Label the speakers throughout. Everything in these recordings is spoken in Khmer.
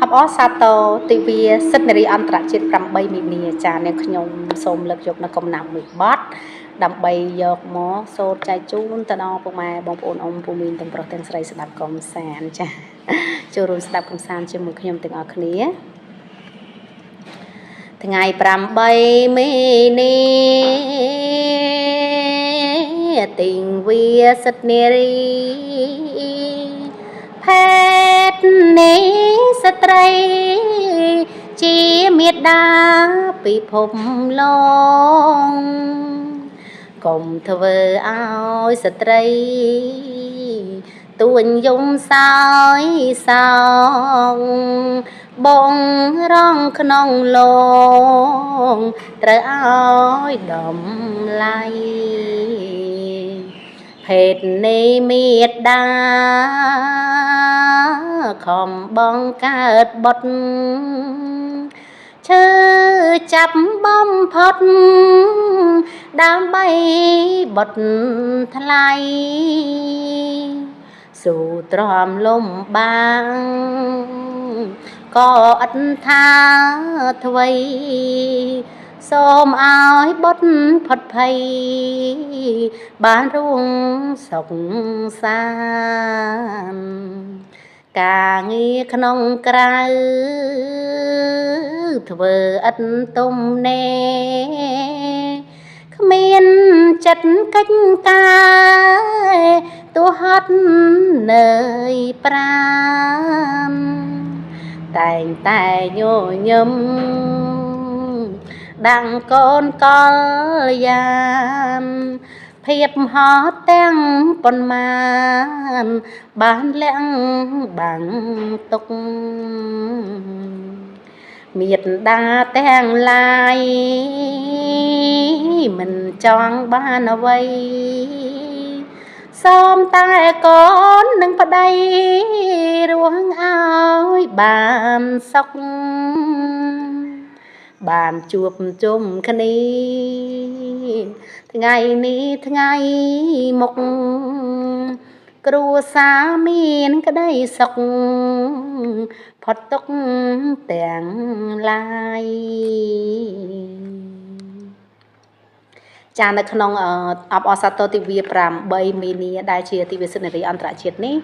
Speaker 1: អបអរសាទរទិវាសិទ្ធិនារីអន្តរជាតិ8មីនាចា៎នាងខ្ញុំសូមលើកយកនៅកំណាព្យមួយបទដើម្បីយកមកសូត្រចែកជូនទៅដល់ពុកម៉ែបងប្អូនអ៊ំពូមីងទាំងប្រុសទាំងស្រីស្ដាប់កំសាន្តចា៎ចូលរួមស្ដាប់កំសាន្តជាមួយខ្ញុំទាំងអស់គ្នាថ្ងៃ8មីនាទិវាសិទ្ធិនារីភេទនៃស្ត្រីជាមេដាពិភពលោកកុំធ្វើឲ្យស្ត្រីទួញយំសោយសោកបងរងក្នុងលោកត្រូវឲ្យដំឡៃភេទនៃមេដាខំបងកើតបុតឈើចាប់បំផុតដើម្បីបុតថ្លៃស៊ូទ្រាំលំបាំងក៏អត់ថាអ្វីសូមឲ្យបុតផុតភ័យបានរួងសុខសាន្តការងារក្នុងក្រៅធ្វើឥតទំនេរគ្មានចិត្តកិច្ចការទោះហត់នៅប្រាំតែងតែញញឹមដាំងកូនកលយានភាពហត់ទាំងប៉ុន្មានបានលាក់បាំងទុកមេត្តាទាំងឡាយមិនចង់បានអ្វីសូមតែកូននិងប្តីរស់ឲ្យបានសុខបានជួបជុំគ្នាថ្ងៃនេះថ្ងៃមុខគ្រួសារមានក្តីសុខផុតទុកទាំងឡាយចានៅក្នុងអបអរសាទរទិវា8មីនាដែលជាទិវាសិទ្ធិនារីអន្តរជាតិនេះ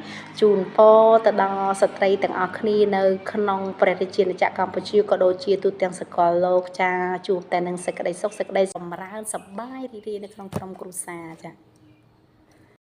Speaker 1: ជូនពរទៅដល់ស្ត្រីទាំងអស់គ្នានៅក្នុងព្រះរាជាណាចក្រកម្ពុជាក៏ដូចជាទូទាំងសកលលោកចាជួបតែនឹងសេចក្តីសុខសេចក្តីចម្រើនសប្បាយរីករាយនៅក្នុងក្រុមគ្រួសារចា